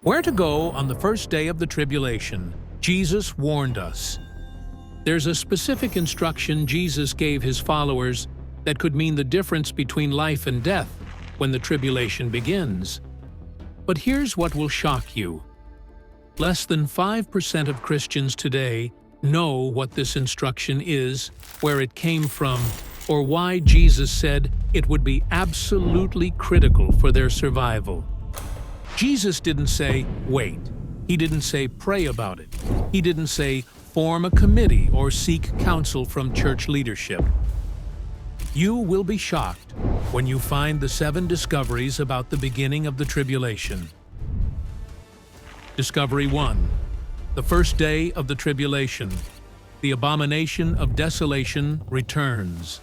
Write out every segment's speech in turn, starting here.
Where to go on the first day of the tribulation? Jesus warned us. There's a specific instruction Jesus gave his followers that could mean the difference between life and death when the tribulation begins. But here's what will shock you. Less than 5% of Christians today know what this instruction is, where it came from, or why Jesus said it would be absolutely critical for their survival. Jesus didn't say, wait. He didn't say, pray about it. He didn't say, form a committee or seek counsel from church leadership. You will be shocked when you find the 7 discoveries about the beginning of the tribulation. Discovery 1. The first day of the tribulation. The abomination of desolation returns.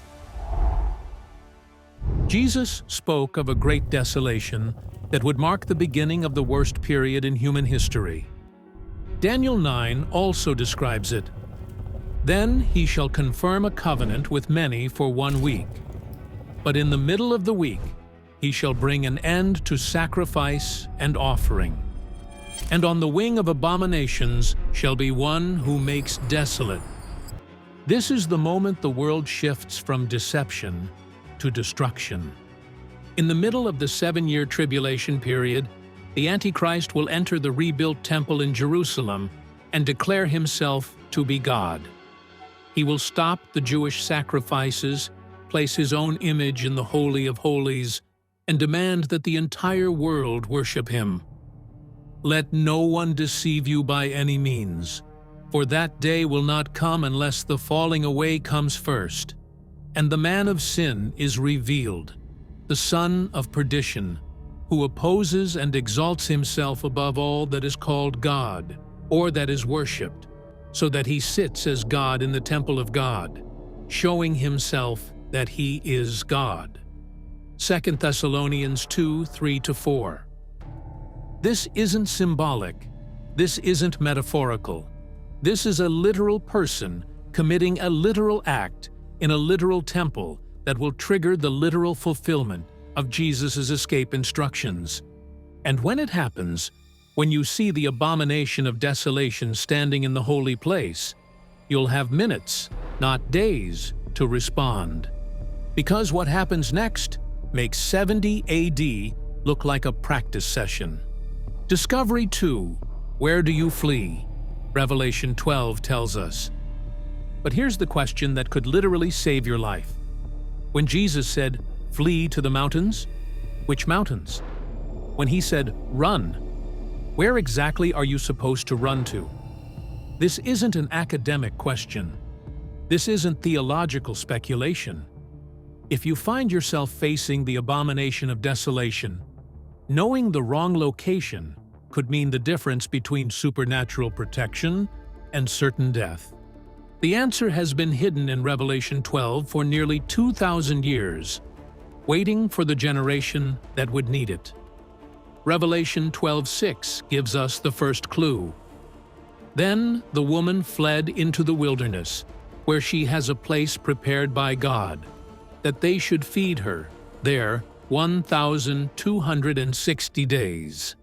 Jesus spoke of a great desolation that would mark the beginning of the worst period in human history. Daniel 9 also describes it. Then he shall confirm a covenant with many for 1 week. But in the middle of the week he shall bring an end to sacrifice and offering. And on the wing of abominations shall be one who makes desolate. This is the moment the world shifts from deception to destruction. In the middle of the 7-year tribulation period, the Antichrist will enter the rebuilt temple in Jerusalem and declare himself to be God. He will stop the Jewish sacrifices, place his own image in the Holy of Holies, and demand that the entire world worship him. Let no one deceive you by any means, for that day will not come unless the falling away comes first, and the man of sin is revealed, the son of perdition, who opposes and exalts himself above all that is called God, or that is worshipped, so that he sits as God in the temple of God, showing himself that he is God. 2 Thessalonians 2, 3-4. This isn't symbolic. This isn't metaphorical. This is a literal person committing a literal act in a literal temple that will trigger the literal fulfillment of Jesus' escape instructions. And when it happens, when you see the abomination of desolation standing in the holy place, you'll have minutes, not days, to respond. Because what happens next makes 70 AD look like a practice session. Discovery 2. Where do you flee? Revelation 12 tells us. But here's the question that could literally save your life. When Jesus said, flee to the mountains, which mountains? When he said, run, where exactly are you supposed to run to? This isn't an academic question. This isn't theological speculation. If you find yourself facing the abomination of desolation, knowing the wrong location could mean the difference between supernatural protection and certain death. The answer has been hidden in Revelation 12 for nearly 2,000 years, waiting for the generation that would need it. Revelation 12:6 gives us the first clue. Then the woman fled into the wilderness, where she has a place prepared by God, that they should feed her there 1,260 days.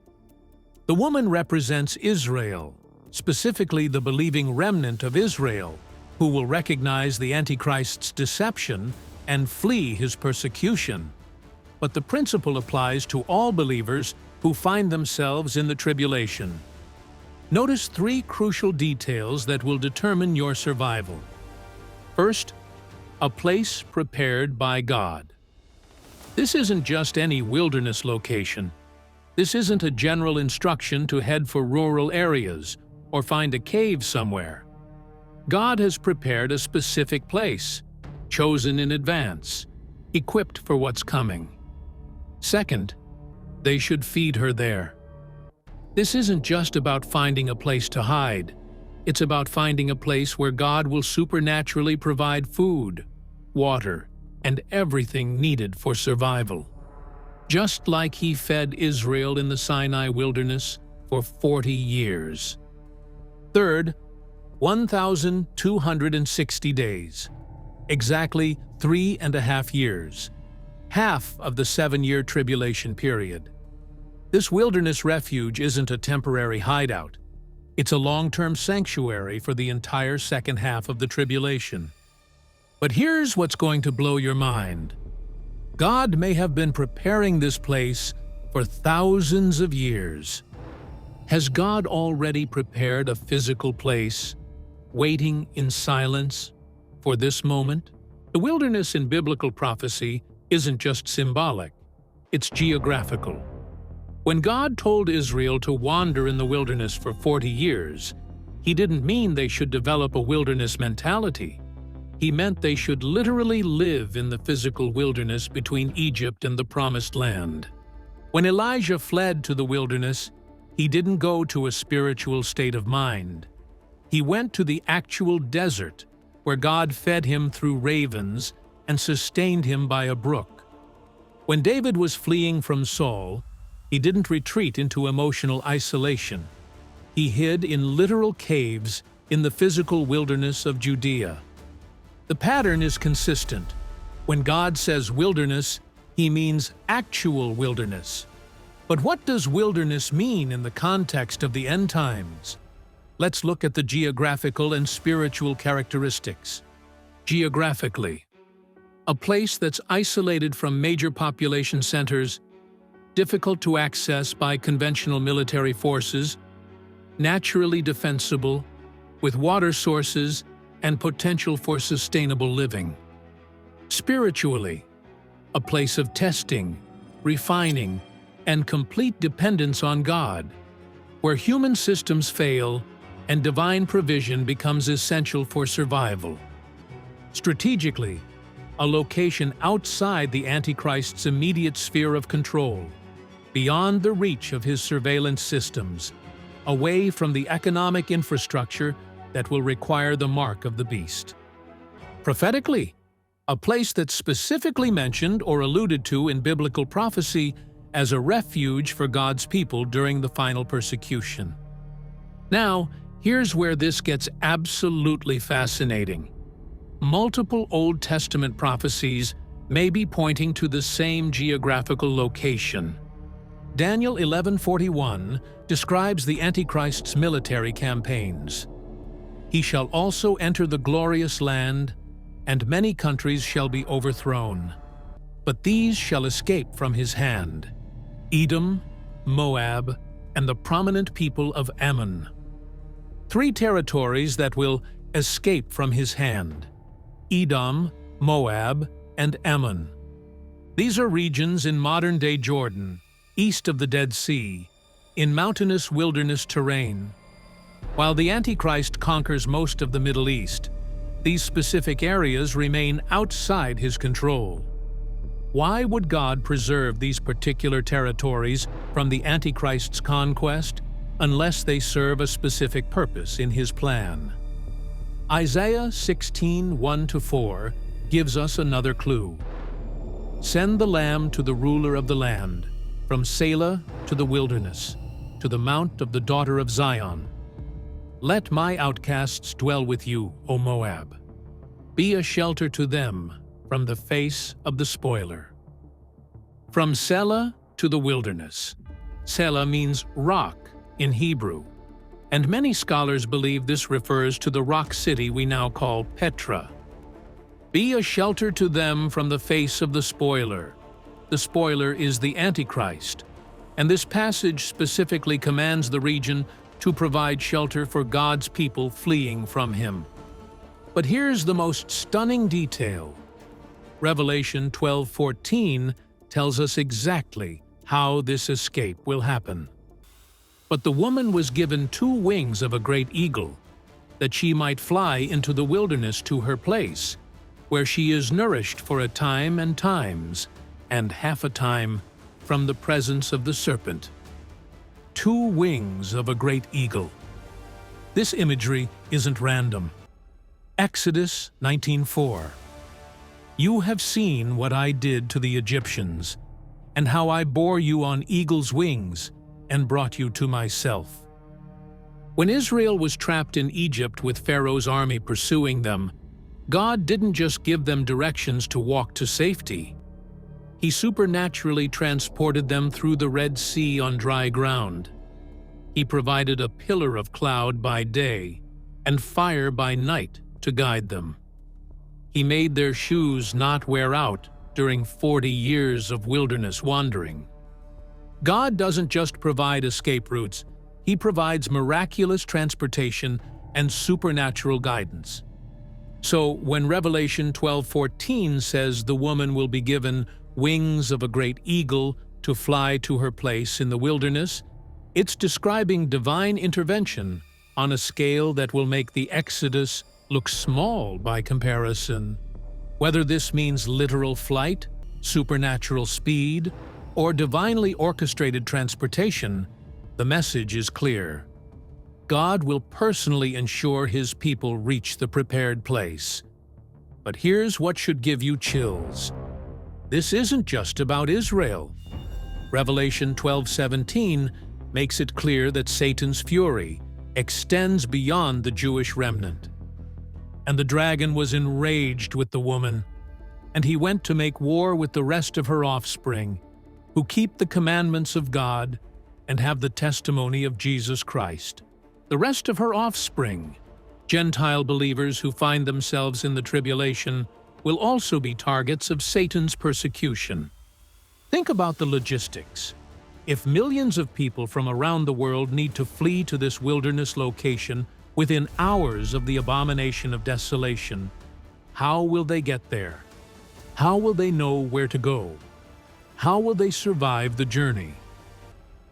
The woman represents Israel, specifically the believing remnant of Israel, who will recognize the Antichrist's deception and flee his persecution. But the principle applies to all believers who find themselves in the tribulation. Notice 3 crucial details that will determine your survival. First, a place prepared by God. This isn't just any wilderness location. This isn't a general instruction to head for rural areas or find a cave somewhere. God has prepared a specific place, chosen in advance, equipped for what's coming. Second, they should feed her there. This isn't just about finding a place to hide. It's about finding a place where God will supernaturally provide food, water, and everything needed for survival. Just like he fed Israel in the Sinai wilderness for 40 years. Third, 1,260 days. Exactly 3.5 years. Half of the 7-year tribulation period. This wilderness refuge isn't a temporary hideout. It's a long-term sanctuary for the entire second half of the tribulation. But here's what's going to blow your mind. God may have been preparing this place for thousands of years. Has God already prepared a physical place, waiting in silence for this moment? The wilderness in biblical prophecy isn't just symbolic, it's geographical. When God told Israel to wander in the wilderness for 40 years, He didn't mean they should develop a wilderness mentality. He meant they should literally live in the physical wilderness between Egypt and the Promised Land. When Elijah fled to the wilderness, he didn't go to a spiritual state of mind. He went to the actual desert, where God fed him through ravens and sustained him by a brook. When David was fleeing from Saul, he didn't retreat into emotional isolation. He hid in literal caves in the physical wilderness of Judea. The pattern is consistent. When God says wilderness, He means actual wilderness. But what does wilderness mean in the context of the end times? Let's look at the geographical and spiritual characteristics. Geographically, a place that's isolated from major population centers, difficult to access by conventional military forces, naturally defensible, with water sources and potential for sustainable living. Spiritually, a place of testing, refining, and complete dependence on God, where human systems fail and divine provision becomes essential for survival. Strategically, a location outside the Antichrist's immediate sphere of control, beyond the reach of his surveillance systems, away from the economic infrastructure that will require the mark of the beast. Prophetically, a place that's specifically mentioned or alluded to in biblical prophecy as a refuge for God's people during the final persecution. Now, here's where this gets absolutely fascinating. Multiple Old Testament prophecies may be pointing to the same geographical location. Daniel 11:41 describes the Antichrist's military campaigns. He shall also enter the glorious land, and many countries shall be overthrown. But these shall escape from his hand: Edom, Moab, and the prominent people of Ammon. 3 territories that will escape from his hand: Edom, Moab, and Ammon. These are regions in modern-day Jordan, east of the Dead Sea, in mountainous wilderness terrain. While the Antichrist conquers most of the Middle East, these specific areas remain outside his control. Why would God preserve these particular territories from the Antichrist's conquest unless they serve a specific purpose in his plan? Isaiah 16:1-4 gives us another clue. Send the Lamb to the ruler of the land, from Selah to the wilderness, to the mount of the daughter of Zion. Let my outcasts dwell with you, O Moab. Be a shelter to them from the face of the spoiler. From Selah to the wilderness. Selah means rock in Hebrew, and many scholars believe this refers to the rock city we now call Petra. Be a shelter to them from the face of the spoiler. The spoiler is the Antichrist, and this passage specifically commands the region to provide shelter for God's people fleeing from him. But here's the most stunning detail. Revelation 12:14 tells us exactly how this escape will happen. But the woman was given 2 wings of a great eagle, that she might fly into the wilderness to her place, where she is nourished for a time and times, and half a time, from the presence of the serpent. 2 wings of a great eagle. This imagery isn't random. Exodus 19:4. You have seen what I did to the Egyptians, and how I bore you on eagle's wings and brought you to myself. When Israel was trapped in Egypt with Pharaoh's army pursuing them, God didn't just give them directions to walk to safety. He supernaturally transported them through the Red Sea on dry ground. He provided a pillar of cloud by day and fire by night to guide them. He made their shoes not wear out during 40 years of wilderness wandering. God doesn't just provide escape routes, He provides miraculous transportation and supernatural guidance. So when Revelation 12:14 says the woman will be given wings of a great eagle to fly to her place in the wilderness, it's describing divine intervention on a scale that will make the Exodus look small by comparison. Whether this means literal flight, supernatural speed, or divinely orchestrated transportation, the message is clear. God will personally ensure His people reach the prepared place. But here's what should give you chills. This isn't just about Israel. Revelation 12:17 makes it clear that Satan's fury extends beyond the Jewish remnant. And the dragon was enraged with the woman, and he went to make war with the rest of her offspring, who keep the commandments of God and have the testimony of Jesus Christ. The rest of her offspring, Gentile believers who find themselves in the tribulation, will also be targets of Satan's persecution. Think about the logistics. If millions of people from around the world need to flee to this wilderness location within hours of the abomination of desolation, how will they get there? How will they know where to go? How will they survive the journey?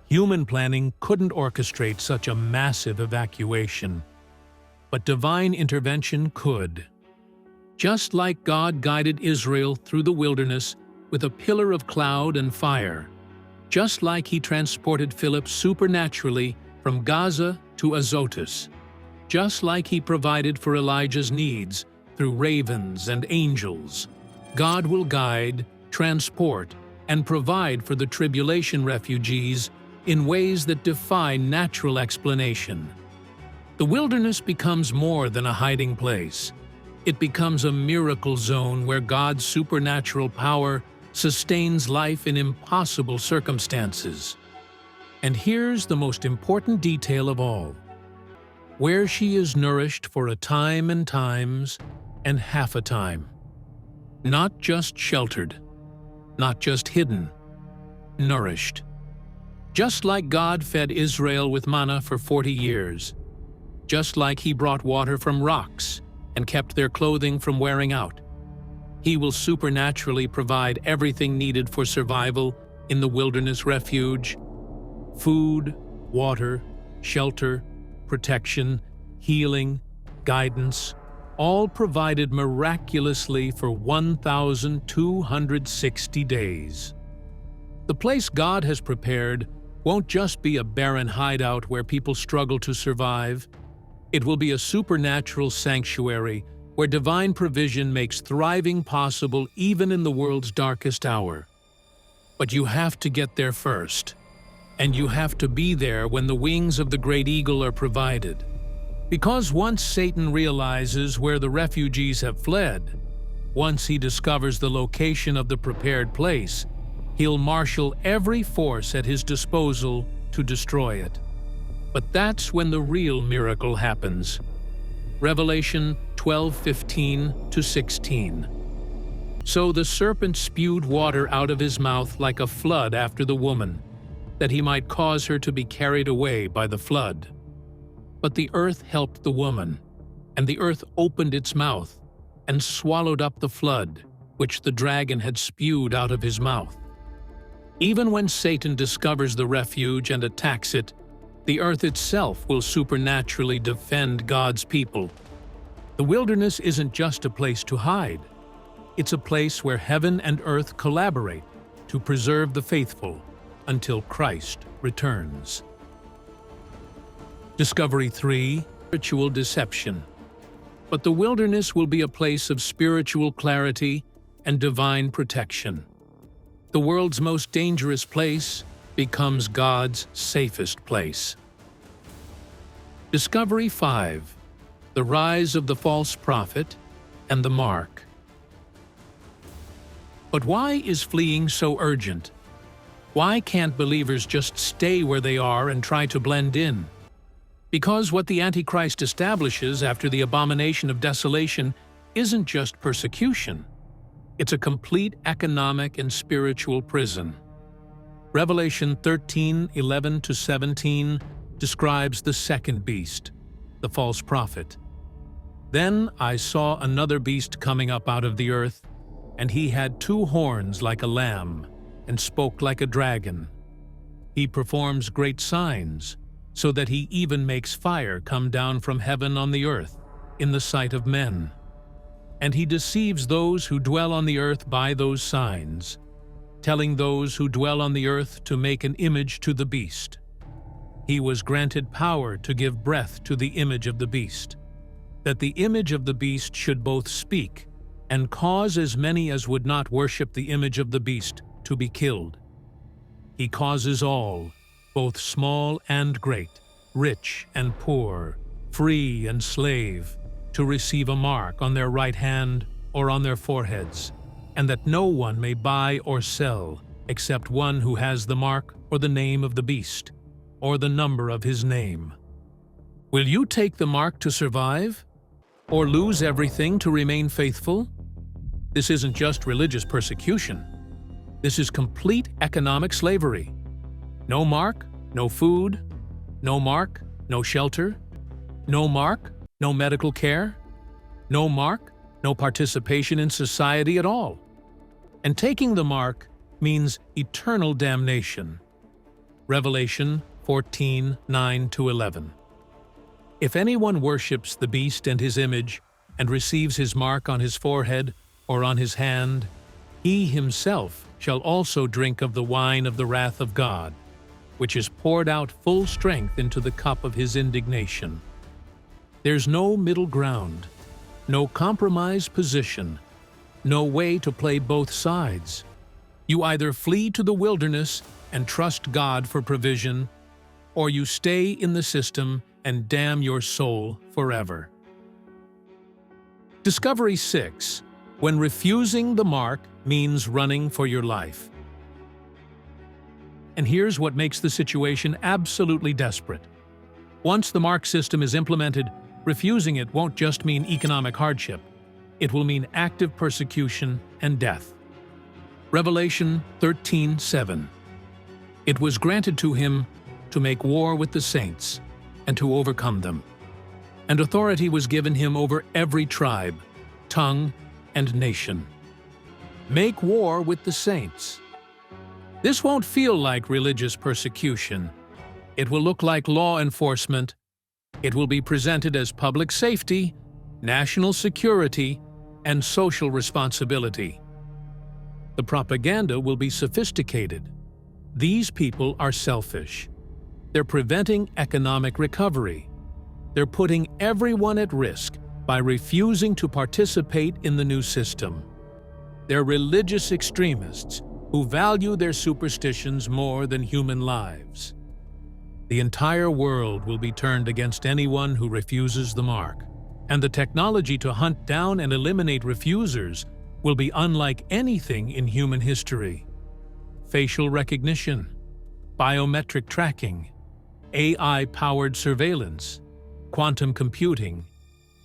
Human planning couldn't orchestrate such a massive evacuation, but divine intervention could. Just like God guided Israel through the wilderness with a pillar of cloud and fire, just like He transported Philip supernaturally from Gaza to Azotus, just like He provided for Elijah's needs through ravens and angels, God will guide, transport, and provide for the tribulation refugees in ways that defy natural explanation. The wilderness becomes more than a hiding place. It becomes a miracle zone where God's supernatural power sustains life in impossible circumstances. And here's the most important detail of all. Where she is nourished for a time and times and half a time. Not just sheltered, not just hidden, nourished. Just like God fed Israel with manna for 40 years, just like He brought water from rocks and kept their clothing from wearing out, He will supernaturally provide everything needed for survival in the wilderness refuge: food, water, shelter, protection, healing, guidance, all provided miraculously for 1,260 days. The place God has prepared won't just be a barren hideout where people struggle to survive. It will be a supernatural sanctuary where divine provision makes thriving possible even in the world's darkest hour. But you have to get there first, and you have to be there when the wings of the great eagle are provided. Because once Satan realizes where the refugees have fled, once he discovers the location of the prepared place, he'll marshal every force at his disposal to destroy it. But that's when the real miracle happens. Revelation 12:15-16. So the serpent spewed water out of his mouth like a flood after the woman, that he might cause her to be carried away by the flood. But the earth helped the woman, and the earth opened its mouth and swallowed up the flood, which the dragon had spewed out of his mouth. Even when Satan discovers the refuge and attacks it, the earth itself will supernaturally defend God's people. The wilderness isn't just a place to hide. It's a place where heaven and earth collaborate to preserve the faithful until Christ returns. Discovery 3: Spiritual deception. But the wilderness will be a place of spiritual clarity and divine protection. The world's most dangerous place becomes God's safest place. Discovery 5: The rise of the false prophet and the mark. But why is fleeing so urgent? Why can't believers just stay where they are and try to blend in? Because what the Antichrist establishes after the abomination of desolation isn't just persecution. It's a complete economic and spiritual prison. Revelation 13:11-17 describes the second beast, the false prophet. Then I saw another beast coming up out of the earth, and he had 2 horns like a lamb, and spoke like a dragon. He performs great signs, so that he even makes fire come down from heaven on the earth, in the sight of men. And he deceives those who dwell on the earth by those signs, telling those who dwell on the earth to make an image to the beast. He was granted power to give breath to the image of the beast, that the image of the beast should both speak and cause as many as would not worship the image of the beast to be killed. He causes all, both small and great, rich and poor, free and slave, to receive a mark on their right hand or on their foreheads, and that no one may buy or sell except one who has the mark or the name of the beast, or the number of his name. Will you take the mark to survive, or lose everything to remain faithful? This isn't just religious persecution. This is complete economic slavery. No mark, no food. No mark, no shelter. No mark, no medical care. No mark, no participation in society at all. And taking the mark means eternal damnation. Revelation 14:9-11. If anyone worships the beast and his image, and receives his mark on his forehead or on his hand, he himself shall also drink of the wine of the wrath of God, which is poured out full strength into the cup of his indignation. There's no middle ground, no compromise position, no way to play both sides. You either flee to the wilderness and trust God for provision, or you stay in the system and damn your soul forever. Discovery 6. When refusing the mark means running for your life. And here's what makes the situation absolutely desperate. Once the mark system is implemented, refusing it won't just mean economic hardship. It will mean active persecution and death. Revelation 13:7. It was granted to him to make war with the saints and to overcome them. And authority was given him over every tribe, tongue, and nation. Make war with the saints. This won't feel like religious persecution. It will look like law enforcement. It will be presented as public safety, national security, and social responsibility. The propaganda will be sophisticated. These people are selfish. They're preventing economic recovery. They're putting everyone at risk by refusing to participate in the new system. They're religious extremists who value their superstitions more than human lives. The entire world will be turned against anyone who refuses the mark, and the technology to hunt down and eliminate refusers will be unlike anything in human history. Facial recognition, biometric tracking, AI-powered surveillance, quantum computing,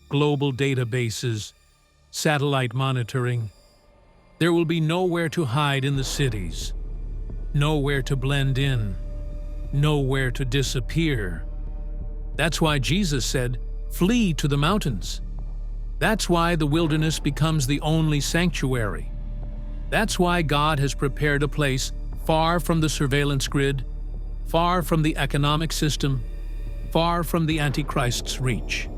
global databases, satellite monitoring. There will be nowhere to hide in the cities, nowhere to blend in, nowhere to disappear. That's why Jesus said, "Flee to the mountains." That's why the wilderness becomes the only sanctuary. That's why God has prepared a place far from the surveillance grid, far from the economic system, far from the Antichrist's reach.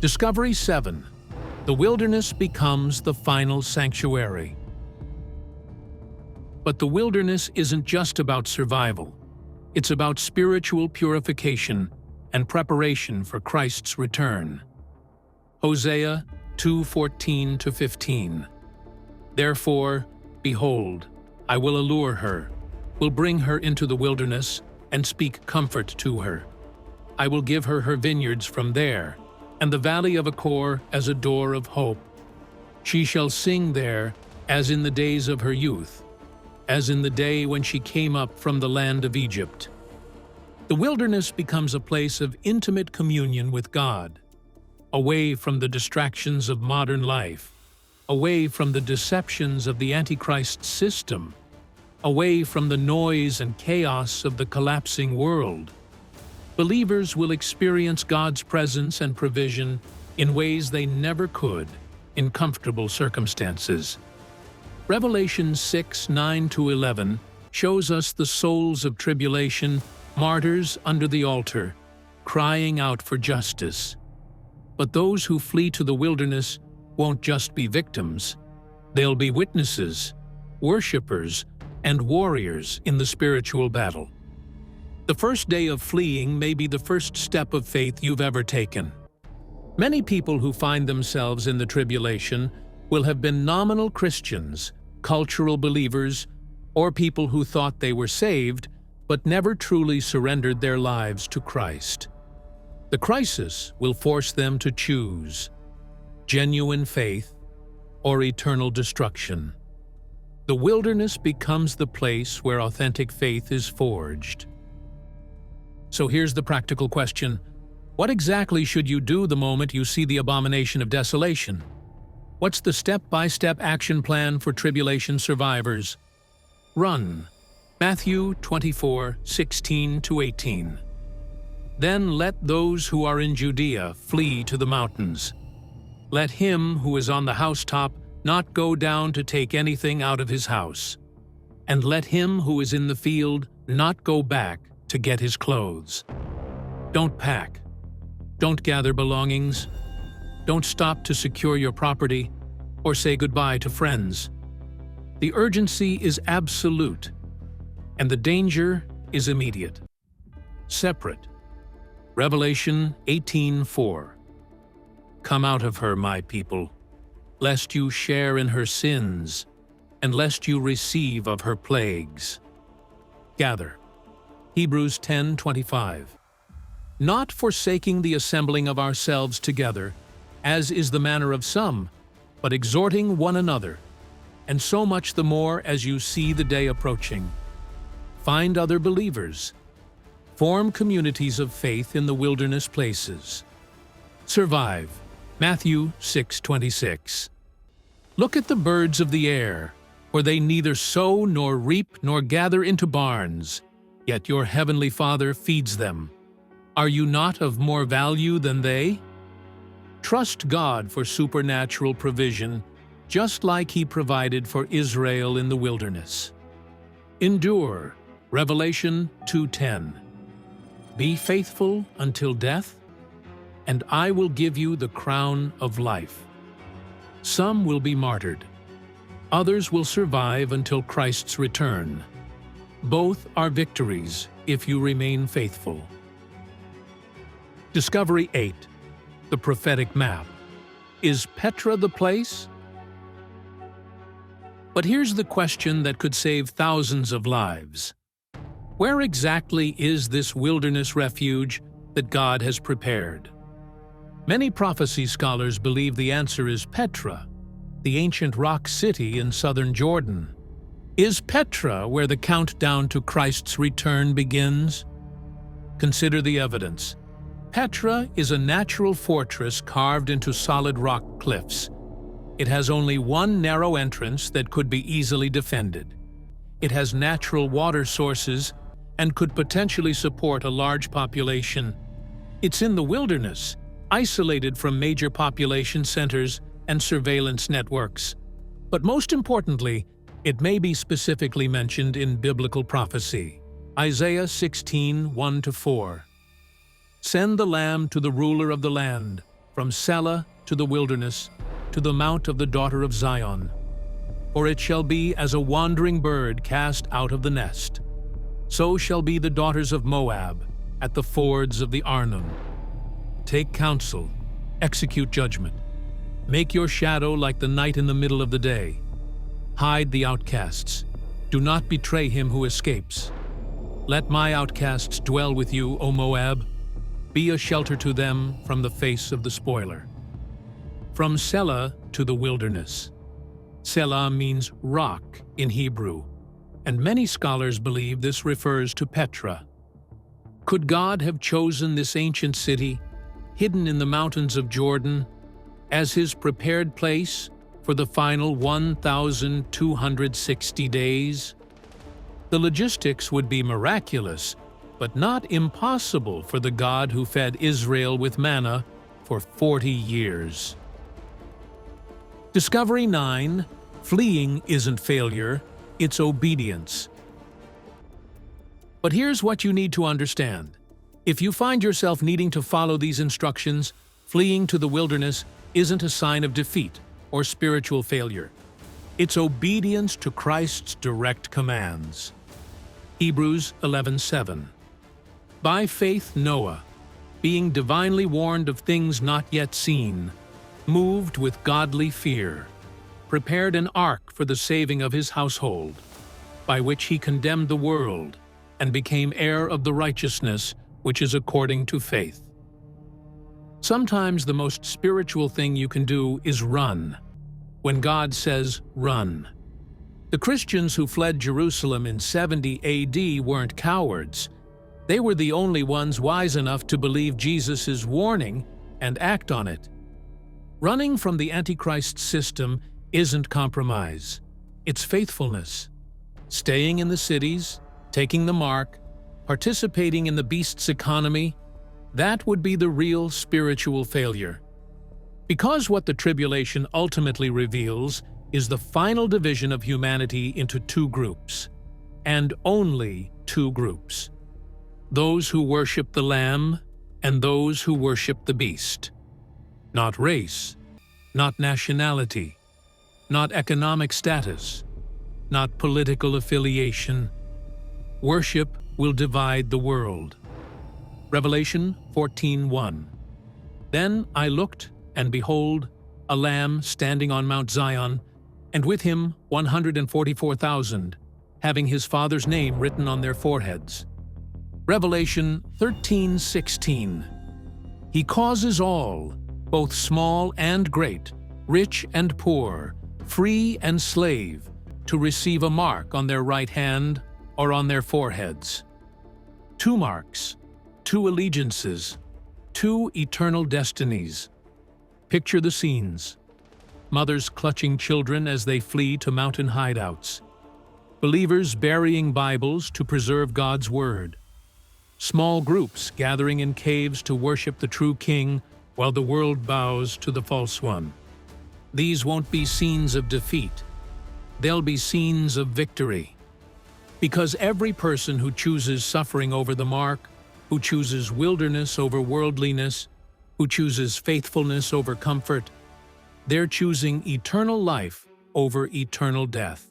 Discovery 7. The wilderness becomes the final sanctuary. But the wilderness isn't just about survival. It's about spiritual purification and preparation for Christ's return. Hosea 2:14-15. Therefore, behold, I will allure her, will bring her into the wilderness, and speak comfort to her. I will give her her vineyards from there, and the valley of Achor as a door of hope. She shall sing there, as in the days of her youth, as in the day when she came up from the land of Egypt. The wilderness becomes a place of intimate communion with God, away from the distractions of modern life, away from the deceptions of the Antichrist system, away from the noise and chaos of the collapsing world. Believers will experience God's presence and provision in ways they never could in comfortable circumstances. Revelation 6:9-11 shows us the souls of tribulation, martyrs under the altar, crying out for justice. But those who flee to the wilderness won't just be victims. They'll be witnesses, worshipers, and warriors in the spiritual battle. The first day of fleeing may be the first step of faith you've ever taken. Many people who find themselves in the tribulation will have been nominal Christians, cultural believers, or people who thought they were saved but never truly surrendered their lives to Christ. The crisis will force them to choose genuine faith or eternal destruction. The wilderness becomes the place where authentic faith is forged. So here's the practical question. What exactly should you do the moment you see the abomination of desolation? What's the step-by-step action plan for tribulation survivors? Run. Matthew 24:16-18. Then let those who are in Judea flee to the mountains. Let him who is on the housetop not go down to take anything out of his house. And let him who is in the field not go back to get his clothes. Don't pack. Don't gather belongings. Don't stop to secure your property or say goodbye to friends. The urgency is absolute, and the danger is immediate. Separate. Revelation 18:4. Come out of her, my people, lest you share in her sins, and lest you receive of her plagues. Gather. Hebrews 10:25. Not forsaking the assembling of ourselves together, as is the manner of some, but exhorting one another, and so much the more as you see the day approaching. Find other believers. Form communities of faith in the wilderness places. Survive. Matthew 6:26. Look at the birds of the air, for they neither sow nor reap nor gather into barns, yet your heavenly Father feeds them. Are you not of more value than they? Trust God for supernatural provision, just like He provided for Israel in the wilderness. Endure. Revelation 2:10. Be faithful until death, and I will give you the crown of life. Some will be martyred. Others will survive until Christ's return. Both are victories if you remain faithful. Discovery 8. The prophetic map. Is Petra the place? But here's the question that could save thousands of lives. Where exactly is this wilderness refuge that God has prepared? Many prophecy scholars believe the answer is Petra, the ancient rock city in southern Jordan. Is Petra where the countdown to Christ's return begins? Consider the evidence. Petra is a natural fortress carved into solid rock cliffs. It has only one narrow entrance that could be easily defended. It has natural water sources and could potentially support a large population. It's in the wilderness, isolated from major population centers and surveillance networks. But most importantly, it may be specifically mentioned in biblical prophecy. Isaiah 16:1-4. Send the lamb to the ruler of the land, from Selah to the wilderness, to the mount of the daughter of Zion. For it shall be as a wandering bird cast out of the nest. So shall be the daughters of Moab at the fords of the Arnon. Take counsel, execute judgment. Make your shadow like the night in the middle of the day. Hide the outcasts. Do not betray him who escapes. Let my outcasts dwell with you, O Moab. Be a shelter to them from the face of the spoiler. From Selah to the wilderness. Selah means rock in Hebrew, and many scholars believe this refers to Petra. Could God have chosen this ancient city, hidden in the mountains of Jordan, as his prepared place for the final 1,260 days? The logistics would be miraculous, but not impossible for the God who fed Israel with manna for 40 years. Discovery 9. Fleeing isn't failure, it's obedience. But here's what you need to understand. If you find yourself needing to follow these instructions, fleeing to the wilderness isn't a sign of defeat or spiritual failure. It's obedience to Christ's direct commands. Hebrews 11:7. By faith Noah, being divinely warned of things not yet seen, moved with godly fear, prepared an ark for the saving of his household, by which he condemned the world and became heir of the righteousness which is according to faith. Sometimes the most spiritual thing you can do is run, when God says run. The Christians who fled Jerusalem in 70 AD weren't cowards. They were the only ones wise enough to believe Jesus' warning and act on it. Running from the Antichrist system isn't compromise. It's faithfulness. Staying in the cities, taking the mark, participating in the beast's economy, that would be the real spiritual failure. Because what the tribulation ultimately reveals is the final division of humanity into two groups, and only two groups: those who worship the Lamb and those who worship the beast. Not race, not nationality, not economic status, not political affiliation. Worship will divide the world. Revelation 14:1. Then I looked, and behold, a Lamb standing on Mount Zion, and with him 144,000, having his Father's name written on their foreheads. Revelation 13:16. He causes all, both small and great, rich and poor, free and slave, to receive a mark on their right hand or on their foreheads. Two marks, two allegiances, two eternal destinies. Picture the scenes. Mothers clutching children as they flee to mountain hideouts. Believers burying Bibles to preserve God's Word. Small groups gathering in caves to worship the true King while the world bows to the false one. These won't be scenes of defeat. They'll be scenes of victory. Because every person who chooses suffering over the mark, who chooses wilderness over worldliness, who chooses faithfulness over comfort, they're choosing eternal life over eternal death.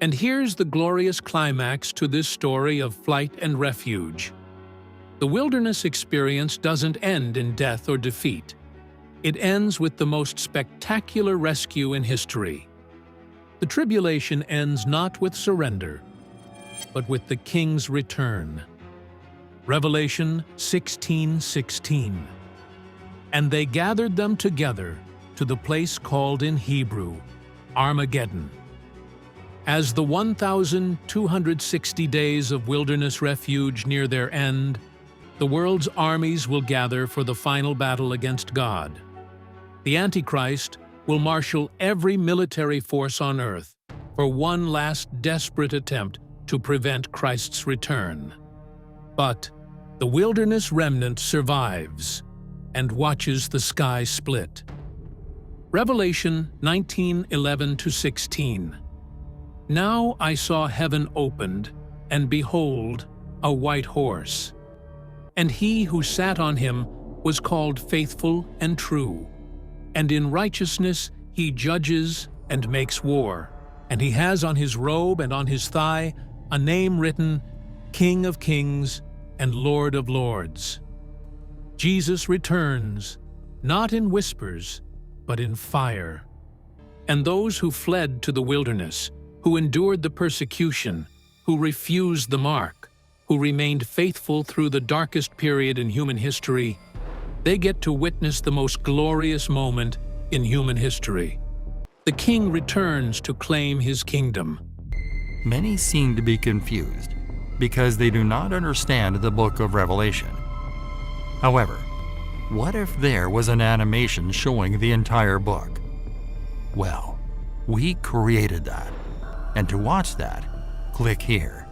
And here's the glorious climax to this story of flight and refuge. The wilderness experience doesn't end in death or defeat. It ends with the most spectacular rescue in history. The tribulation ends not with surrender, but with the King's return. Revelation 16:16. And they gathered them together to the place called in Hebrew, Armageddon. As the 1,260 days of wilderness refuge near their end, the world's armies will gather for the final battle against God. The Antichrist will marshal every military force on earth for one last desperate attempt to prevent Christ's return. But the wilderness remnant survives and watches the sky split. Revelation 19:11-16. Now I saw heaven opened, and behold, a white horse. And he who sat on him was called Faithful and True, and in righteousness he judges and makes war. And he has on his robe and on his thigh a name written, King of Kings and Lord of Lords. Jesus returns, not in whispers, but in fire. And those who fled to the wilderness, who endured the persecution, who refused the mark, who remained faithful through the darkest period in human history, they get to witness the most glorious moment in human history. The king returns to claim his kingdom. Many seem to be confused because they do not understand the book of Revelation. However, what if there was an animation showing the entire book? Well, we created that. And to watch that, click here.